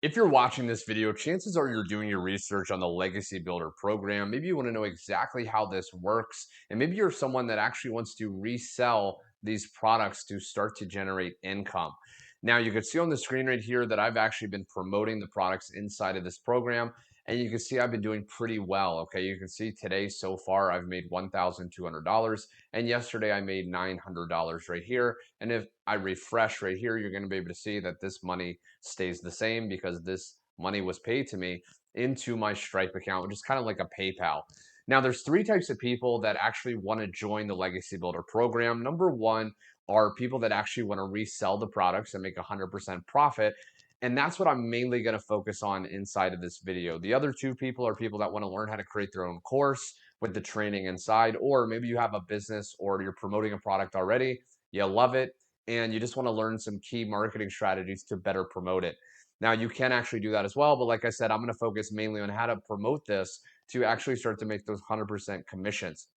If you're watching this video, chances are you're doing your research on the Legacy Builder program. Maybe you want to know exactly how this works, and maybe you're someone that actually wants to resell these products to start to generate income. Now, you can see on the screen right here that I've actually been promoting the products inside of this program, and you can see I've been doing pretty well. Okay, you can see today so far I've made $1,200, and yesterday I made $900 right here. And if I refresh right here, you're going to be able to see that this money stays the same because this money was paid to me into my Stripe account, which is kind of like a PayPal. Now, there's three types of people that actually want to join the Legacy Builder program. Number one are people that actually want to resell the products and make 100% profit. And that's what I'm mainly going to focus on inside of this video. The other two people are people that want to learn how to create their own course with the training inside, or maybe you have a business or you're promoting a product already, you love it, and you just want to learn some key marketing strategies to better promote it. Now, you can actually do that as well, but like I said, I'm going to focus mainly on how to promote this to actually start to make those 100% commissions.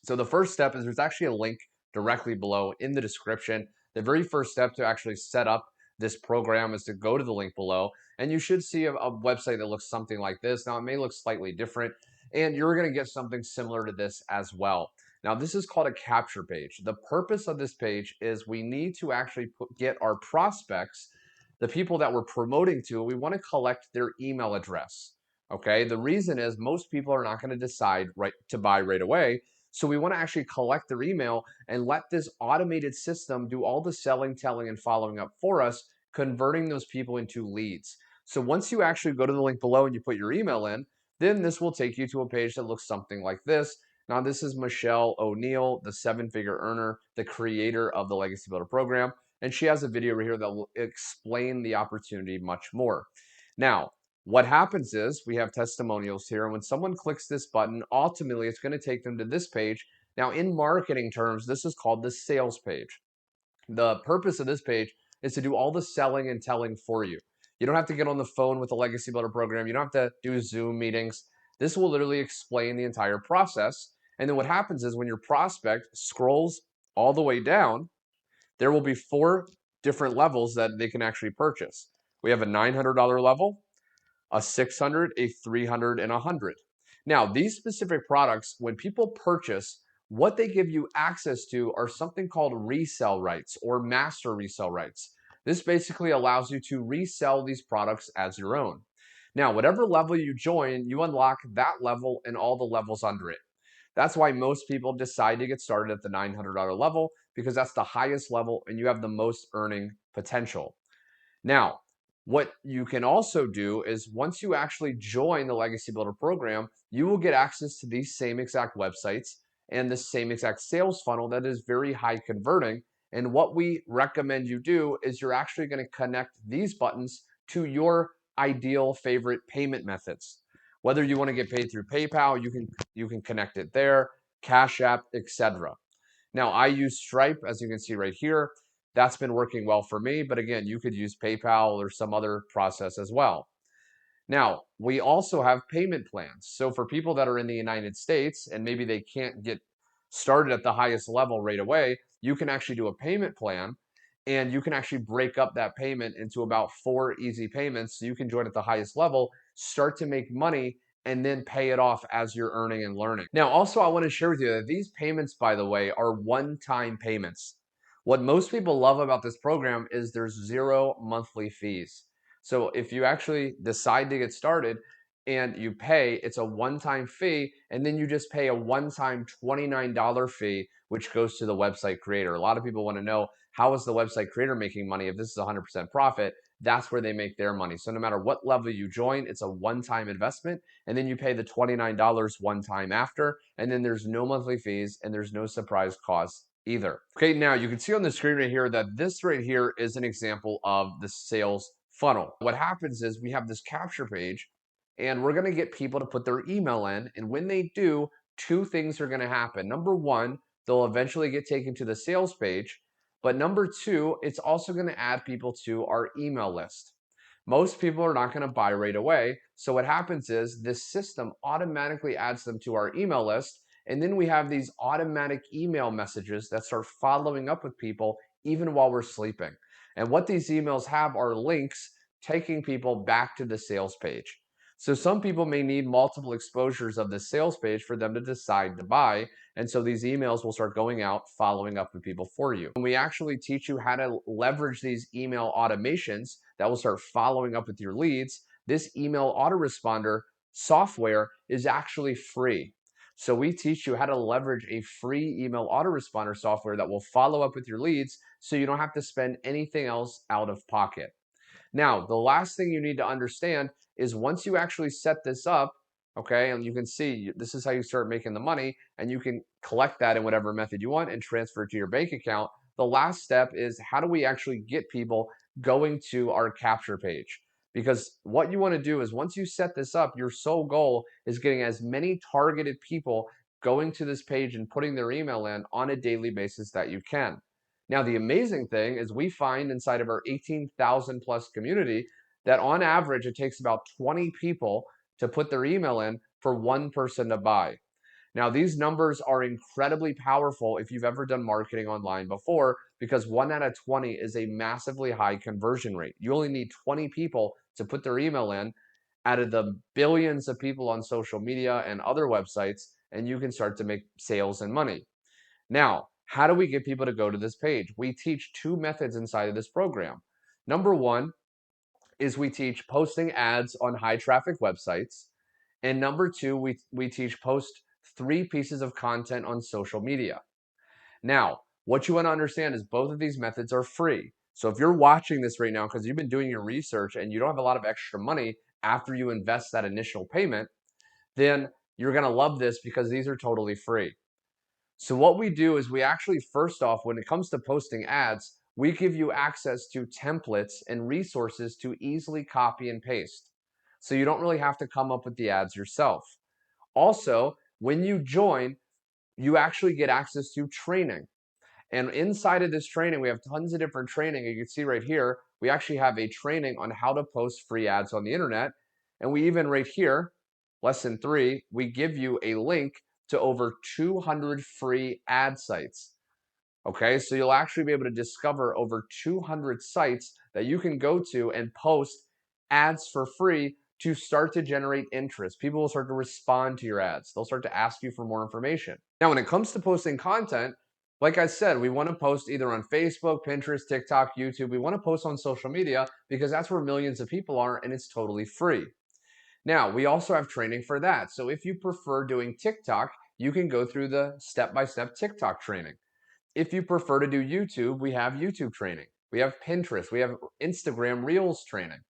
So the first step is there's actually a link directly below in the description. The very first step to actually set up this program is to go to the link below, and you should see a website that looks something like this. Now, it may look slightly different, and you're going to get something similar to this as well. Now, this is called a capture page. The purpose of this page is we need to actually get our prospects, the people that we're promoting to, we want to collect their email address. Okay, the reason is most people are not going to decide right to buy right away. So we want to actually collect their email and let this automated system do all the selling, telling, and following up for us, converting those people into leads. So once you actually go to the link below and you put your email in, then this will take you to a page that looks something like this. Now, this is Michelle O'Neill, the seven-figure earner, the creator of the Legacy Builder program. And she has a video right here that will explain the opportunity much more. Now, what happens is we have testimonials here. And when someone clicks this button, ultimately it's going to take them to this page. Now, in marketing terms, this is called the sales page. The purpose of this page is to do all the selling and telling for you. You don't have to get on the phone with the Legacy Builder program. You don't have to do Zoom meetings. This will literally explain the entire process. And then what happens is when your prospect scrolls all the way down, there will be four different levels that they can actually purchase. We have a $900 level, a 600, a 300, and a 100. Now, these specific products, when people purchase, what they give you access to are something called resell rights or master resell rights. This basically allows you to resell these products as your own. Now, whatever level you join, you unlock that level and all the levels under it. That's why most people decide to get started at the $900 level because that's the highest level and you have the most earning potential. Now, what you can also do is once you actually join the Legacy Builder program, you will get access to these same exact websites and the same exact sales funnel that is very high converting. And what we recommend you do is you're actually going to connect these buttons to your ideal favorite payment methods. Whether you want to get paid through PayPal, you can connect it there, Cash App, etc. Now, I use Stripe, as you can see right here. That's been working well for me. But again, you could use PayPal or some other process as well. Now, we also have payment plans. So for people that are in the United States and maybe they can't get started at the highest level right away, you can actually do a payment plan and you can actually break up that payment into about 4 easy payments. So you can join at the highest level, start to make money, and then pay it off as you're earning and learning. Now, also, I want to share with you that these payments, by the way, are one-time payments. What most people love about this program is there's 0 monthly fees. So if you actually decide to get started and you pay, it's a one-time fee, and then you just pay a one-time $29 fee, which goes to the website creator. A lot of people want to know, how is the website creator making money if this is 100% profit? That's where they make their money. So no matter what level you join, it's a one-time investment, and then you pay the $29 one time after, and then there's no monthly fees and there's no surprise costs either. Okay, now you can see on the screen right here that this right here is an example of the sales funnel. What happens is we have this capture page and we're going to get people to put their email in. And when they do, two things are going to happen. Number one, they'll eventually get taken to the sales page. But number two, it's also going to add people to our email list. Most people are not going to buy right away. So what happens is this system automatically adds them to our email list. And then we have these automatic email messages that start following up with people even while we're sleeping. And what these emails have are links taking people back to the sales page. So some people may need multiple exposures of the sales page for them to decide to buy. And so these emails will start going out, following up with people for you. And we actually teach you how to leverage these email automations that will start following up with your leads. This email autoresponder software is actually free. So we teach you how to leverage a free email autoresponder software that will follow up with your leads so you don't have to spend anything else out of pocket. Now, the last thing you need to understand is once you actually set this up, okay, and you can see this is how you start making the money, and you can collect that in whatever method you want and transfer it to your bank account. The last step is how do we actually get people going to our capture page? Because what you want to do is once you set this up, your sole goal is getting as many targeted people going to this page and putting their email in on a daily basis that you can. Now, the amazing thing is we find inside of our 18,000 plus community that on average, it takes about 20 people to put their email in for one person to buy. Now, these numbers are incredibly powerful if you've ever done marketing online before, because 1 out of 20 is a massively high conversion rate. You only need 20 people to put their email in out of the billions of people on social media and other websites, and you can start to make sales and money. Now, how do we get people to go to this page? We teach two methods inside of this program. Number one is we teach posting ads on high traffic websites. And number two, we teach post 3 pieces of content on social media. Now, what you want to understand is both of these methods are free. So if you're watching this right now because you've been doing your research and you don't have a lot of extra money after you invest that initial payment, then you're going to love this because these are totally free. So what we do is we actually, first off, when it comes to posting ads, we give you access to templates and resources to easily copy and paste. So you don't really have to come up with the ads yourself. Also, when you join, you actually get access to training. And inside of this training, we have tons of different training. You can see right here, we actually have a training on how to post free ads on the internet. And we even right here, lesson 3, we give you a link to over 200 free ad sites. Okay, so you'll actually be able to discover over 200 sites that you can go to and post ads for free to start to generate interest. People will start to respond to your ads. They'll start to ask you for more information. Now, when it comes to posting content, like I said, we want to post either on Facebook, Pinterest, TikTok, YouTube. We want to post on social media because that's where millions of people are and it's totally free. Now, we also have training for that. So if you prefer doing TikTok, you can go through the step-by-step TikTok training. If you prefer to do YouTube, we have YouTube training. We have Pinterest. We have Instagram Reels training.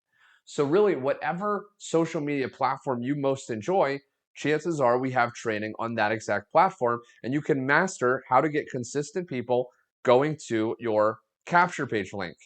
So really, whatever social media platform you most enjoy, chances are we have training on that exact platform, and you can master how to get consistent people going to your capture page link.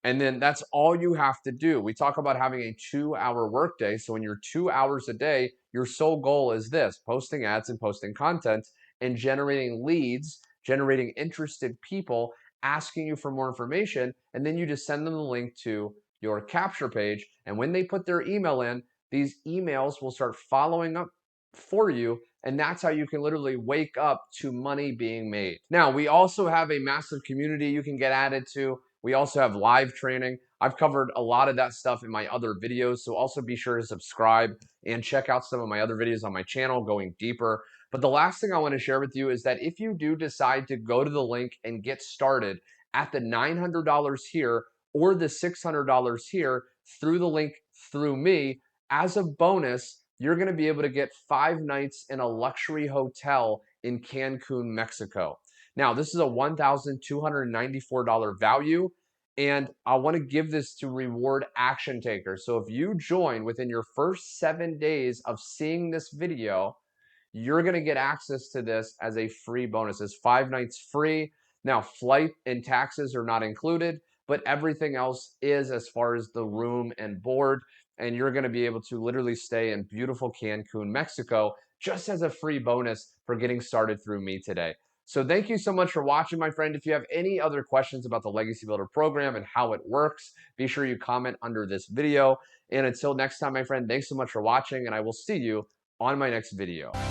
And then that's all you have to do. We talk about having a 2-hour workday. So in your 2 hours a day, your sole goal is this: posting ads and posting content and generating leads, generating interested people asking you for more information. And then you just send them the link to your capture page. And when they put their email in, these emails will start following up for you. And that's how you can literally wake up to money being made. Now, we also have a massive community you can get added to. We also have live training. I've covered a lot of that stuff in my other videos, so also be sure to subscribe and check out some of my other videos on my channel going deeper. But the last thing I want to share with you is that if you do decide to go to the link and get started at the $900 here or the $600 here through the link through me, as a bonus, you're going to be able to get 5 nights in a luxury hotel in Cancun, Mexico. Now, this is a $1,294 value, and I want to give this to reward action takers. So if you join within your first 7 days of seeing this video, you're going to get access to this as a free bonus. It's 5 nights free. Now, flight and taxes are not included, but everything else is as far as the room and board. And you're going to be able to literally stay in beautiful Cancun, Mexico, just as a free bonus for getting started through me today. So thank you so much for watching, my friend. If you have any other questions about the Legacy Builder program and how it works, be sure you comment under this video. And until next time, my friend, thanks so much for watching, and I will see you on my next video.